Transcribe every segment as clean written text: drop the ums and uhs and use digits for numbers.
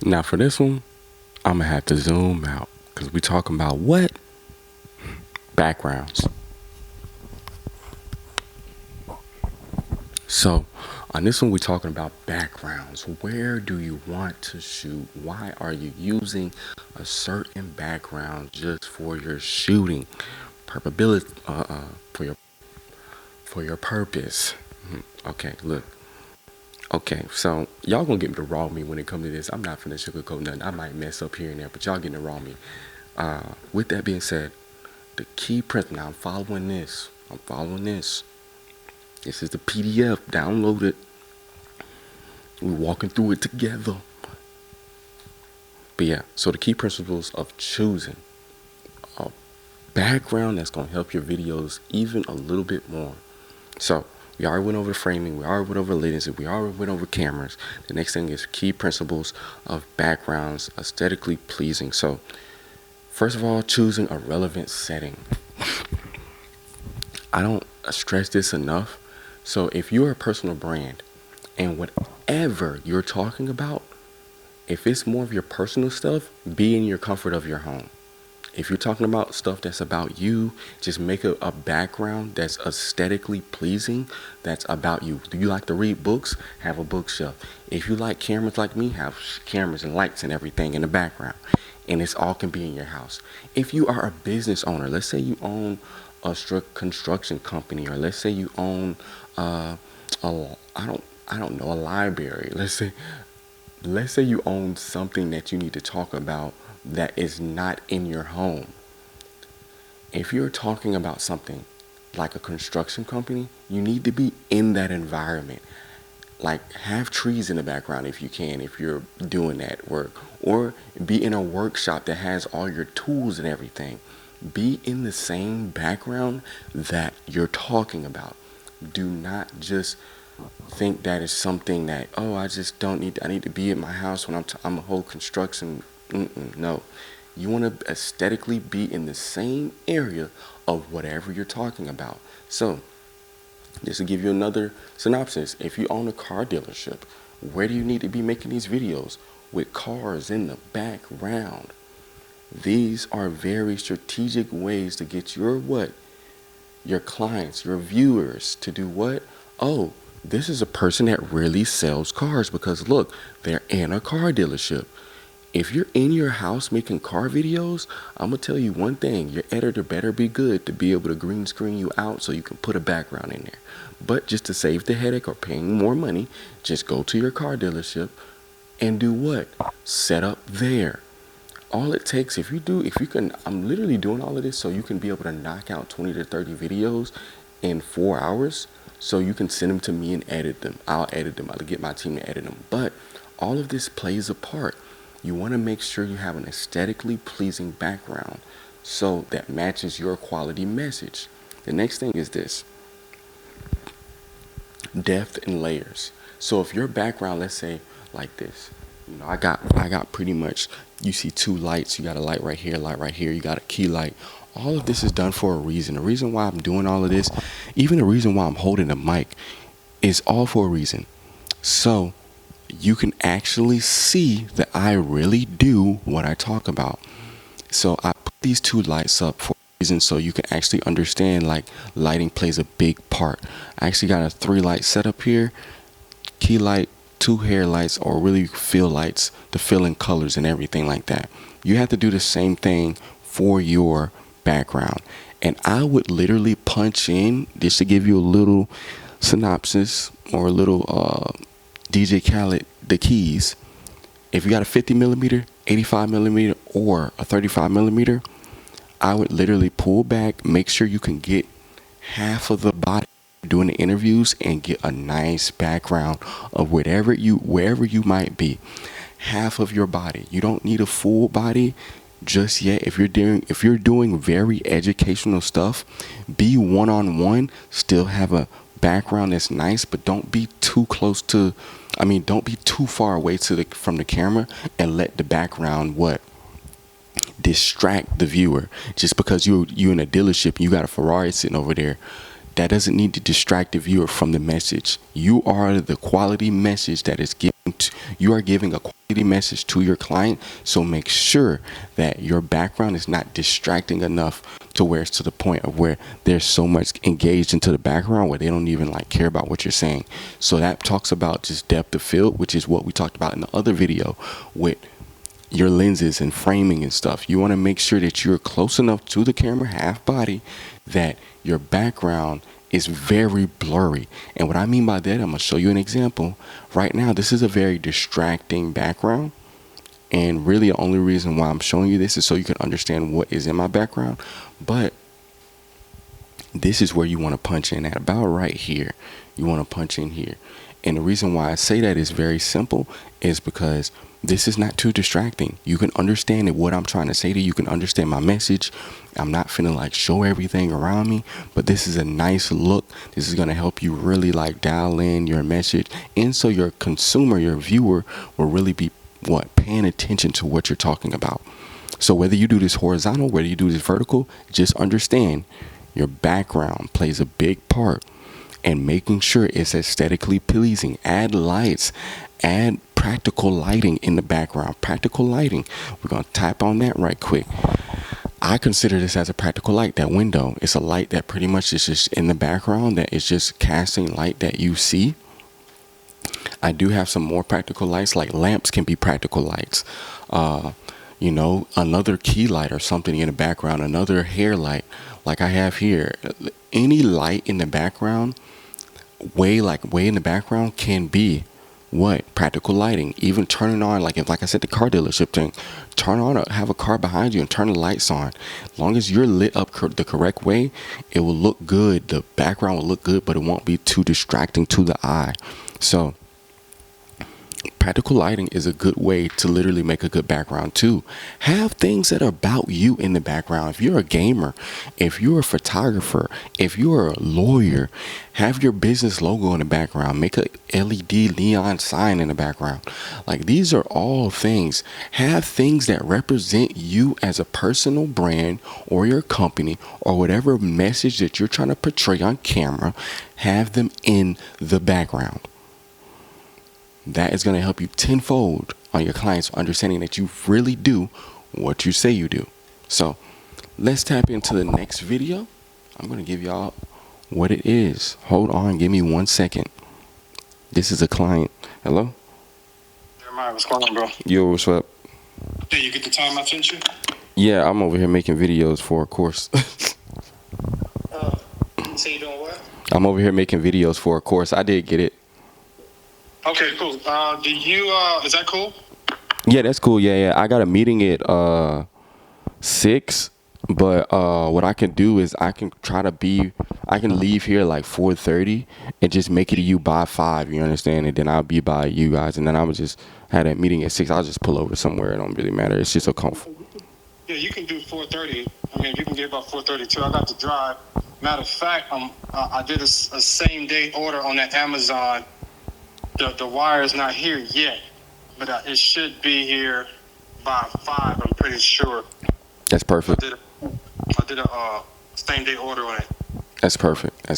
Now for this one, I'm gonna have to zoom out because we talking about what? Backgrounds. So on this one, we're talking about backgrounds. Where do you want to shoot? Why are you using a certain background just for your shooting purpose? For your purpose. Okay, look. Okay, so y'all gonna get the raw me when it comes to this. I'm not finna sugarcoat nothing. I might mess up here and there, but y'all getting the raw me. With that being said, the key principle. Now I'm following this. This is the PDF. Download it. We're walking through it together. But yeah, so the key principles of choosing a background that's gonna help your videos even a little bit more. So we already went over the framing, we already went over lenses, we already went over cameras. The next thing is key principles of backgrounds aesthetically pleasing. So first of all, choosing a relevant setting. I don't stress this enough. So if you're a personal brand and whatever you're talking about, if it's more of your personal stuff, be in your comfort of your home. If you're talking about stuff that's about you, just make a background that's aesthetically pleasing, that's about you. Do you like to read books? Have a bookshelf. If you like cameras like me, have cameras and lights and everything in the background. And it's all can be in your house. If you are a business owner, let's say you own a construction company, or let's say you own I don't know, a library. Let's say you own something that you need to talk about that is not in your home. If you're talking about something like a construction company, you need to be in that environment. Like have trees in the background if you can, if you're doing that work, or be in a workshop that has all your tools and everything. Be in the same background that you're talking about. Do not just think that is something that, oh, I just don't need I need to be at my house when I'm a whole construction. No, you want to aesthetically be in the same area of whatever you're talking about. So just to give you another synopsis, if you own a car dealership, where do you need to be making these videos? With cars in the background. These are very strategic ways to get your clients, your viewers to do what? Oh, this is a person that really sells cars because look, they're in a car dealership. If you're in your house making car videos, I'm gonna tell you one thing, your editor better be good to be able to green screen you out so you can put a background in there. But just to save the headache or paying more money, just go to your car dealership and do what? Set up there. All it takes, if you can, I'm literally doing all of this so you can be able to knock out 20 to 30 videos in 4 hours so you can send them to me and edit them. I'll edit them. I'll get my team to edit them. But all of this plays a part. You want to make sure you have an aesthetically pleasing background so that matches your quality message. The next thing is this: depth and layers. So if your background, let's say like this, I got pretty much, you see two lights, you got a light right here, you got a key light. All of this is done for a reason. The reason why I'm doing all of this, even the reason why I'm holding the mic, is all for a reason. So you can actually see that I really do what I talk about. So I put these two lights up for a reason so you can actually understand like lighting plays a big part. I actually got a 3-light setup here, key light, 2 hair lights, or really fill lights to fill in colors and everything like that. You have to do the same thing for your background. And I would literally punch in, just to give you a little synopsis or a little DJ Khaled, the keys. If you got a 50 millimeter, 85 millimeter, or a 35 millimeter, I would literally pull back, make sure you can get half of the body doing the interviews and get a nice background of wherever you might be. Half of your body. You don't need a full body just yet. If you're doing very educational stuff, be one-on-one, still have a background that's nice, but don't be too don't be too far away from the camera and let the background distract the viewer. Just because you in a dealership and you got a Ferrari sitting over there, that doesn't need to distract the viewer from the message. You are the quality message that is given to, you are giving a quality message to your client. So make sure that your background is not distracting enough to where it's to the point of where there's so much engaged into the background where they don't even like care about what you're saying. So that talks about just depth of field, which is what we talked about in the other video with your lenses and framing and stuff. You want to make sure that you're close enough to the camera, half body, that your background is very blurry. And what I mean by that, I'm going to show you an example. Right now, this is a very distracting background. And really the only reason why I'm showing you this is so you can understand what is in my background. But this is where you want to punch in at, about right here. You want to punch in here. And the reason why I say that is very simple is because this is not too distracting. You can understand what I'm trying to say to you. You can understand my message. I'm not finna like show everything around me, but this is a nice look. This is gonna help you really like dial in your message. And so your consumer, your viewer will really be paying attention to what you're talking about. So whether you do this horizontal, whether you do this vertical, just understand your background plays a big part in making sure it's aesthetically pleasing. Add lights, add practical lighting in the background. Practical lighting. We're going to tap on that right quick. I consider this as a practical light. That window, it's a light that pretty much is just in the background, that is just casting light that you see. I do have some more practical lights, like lamps can be practical lights. You know, another key light or something in the background, another hair light like I have here. Any light in the background, way in the background, can be practical lighting. Even turning on, like I said, the car dealership thing, turn on have a car behind you and turn the lights on. As long as you're lit up the correct way, it will look good. The background will look good, but it won't be too distracting to the eye. So practical lighting is a good way to literally make a good background too. Have things that are about you in the background. If you're a gamer, if you're a photographer, if you're a lawyer, have your business logo in the background. Make a LED neon sign in the background. Like, these are all things. Have things that represent you as a personal brand or your company or whatever message that you're trying to portray on camera. Have them in the background. That is going to help you tenfold on your clients understanding that you really do what you say you do. So let's tap into the next video. I'm going to give y'all what it is. Hold on. Give me 1 second. This is a client. Hello? Yirmeyah, what's going on, bro? Yo, what's up? Hey, you get the time I sent you? Yeah, I'm over here making videos for a course. You say you doing what? I'm over here making videos for a course. I did get it. Okay, cool. Is that cool? Yeah, that's cool. Yeah. I got a meeting at 6, but what I can do is I can leave here like 4:30 and just make it to you by 5, you understand? And then I'll be by you guys, and then I would just have that meeting at 6. I'll just pull over somewhere. It don't really matter. It's just so comfortable. Yeah, you can do 4:30. I mean, you can get about 4:32. I got to drive. Matter of fact, I did a same day order on that Amazon. The wire is not here yet, but it should be here by 5. I'm pretty sure. That's perfect. I did a same day order on it. That's perfect. So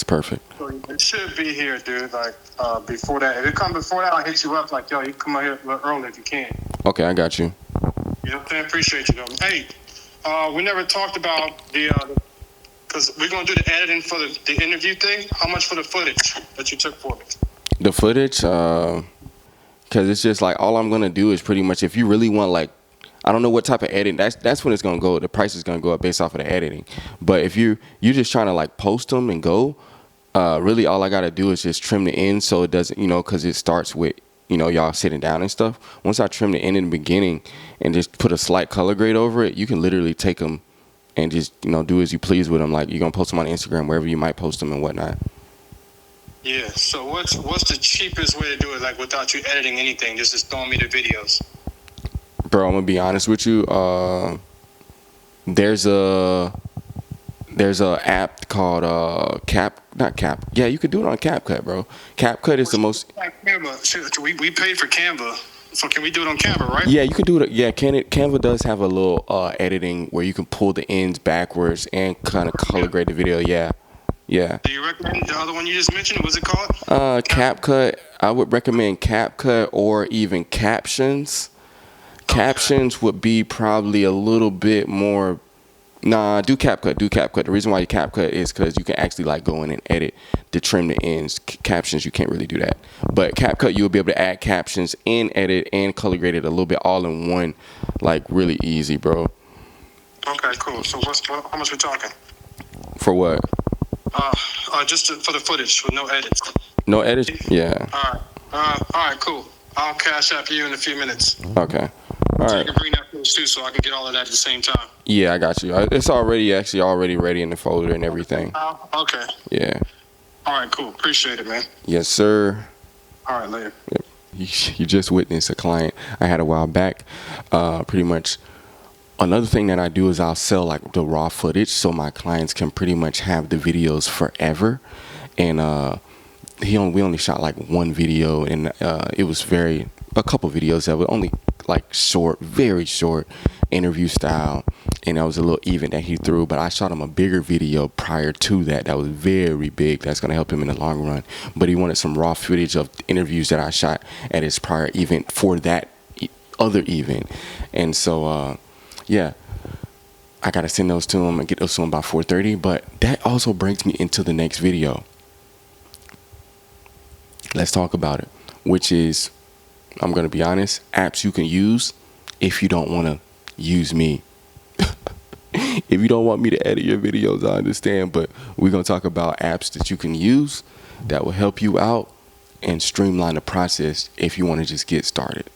it should be here, dude. Like before that. If it comes before that, I'll hit you up. Like, yo, you come out here a little early if you can. Okay, I got you. You know what I'm saying? Appreciate you, though. Hey, we never talked about because we're gonna do the editing for the interview thing. How much for the footage that you took for me? The footage, because it's just like all I'm gonna do is pretty much, if you really want, like, I don't know what type of editing, that's when it's gonna go. The price is gonna go up based off of the editing. But if you're just trying to like post them and go, really all I gotta do is just trim the end so it doesn't, because it starts with y'all sitting down and stuff. Once I trim the end in the beginning and just put a slight color grade over it, you can literally take them and just do as you please with them. Like, you're gonna post them on Instagram, wherever you might post them and whatnot. Yeah, so what's the cheapest way to do it, like without you editing anything, just throwing me the videos? Bro, I'm gonna be honest with you. There's a app called Yeah, you could do it on CapCut, bro. CapCut is the most. Canva. We paid for Canva, so can we do it on Canva, right? Yeah, you can do it. Yeah, Canva does have a little editing where you can pull the ends backwards and kind of color grade the video. Yeah. Yeah. Do you recommend the other one you just mentioned? What's it called? CapCut. I would recommend CapCut or even Captions. Captions would be probably a little bit more. Nah, do CapCut. Do CapCut. The reason why you CapCut is because you can actually like go in and edit to trim the ends. Captions, you can't really do that. But CapCut, you'll be able to add captions and edit and color grade it a little bit all in one, like really easy, bro. Okay, cool. So how much we talking? For what? Just for the footage with no edits. No edits? Yeah. All right, cool. I'll cash app you in a few minutes. Okay. All So right. you can bring that footage too, so I can get all of that at the same time. Yeah, I got you. It's already ready in the folder and everything. Okay. Yeah. All right, cool. Appreciate it, man. Yes, sir. All right, later. Yep. You just witnessed a client I had a while back. Pretty much. Another thing that I do is I'll sell like the raw footage so my clients can pretty much have the videos forever. And we only shot like one video, and it was a couple videos that were only like short, very short interview style. And that was a little event that he threw, but I shot him a bigger video prior to that was very big. That's going to help him in the long run. But he wanted some raw footage of interviews that I shot at his prior event for that other event. And so yeah, I gotta send those to him and get those to him by 4:30. But that also brings me into the next video. Let's talk about it, which is, I'm gonna be honest, apps you can use if you don't want to use me. If you don't want me to edit your videos, I understand, but we're gonna talk about apps that you can use that will help you out and streamline the process if you want to just get started.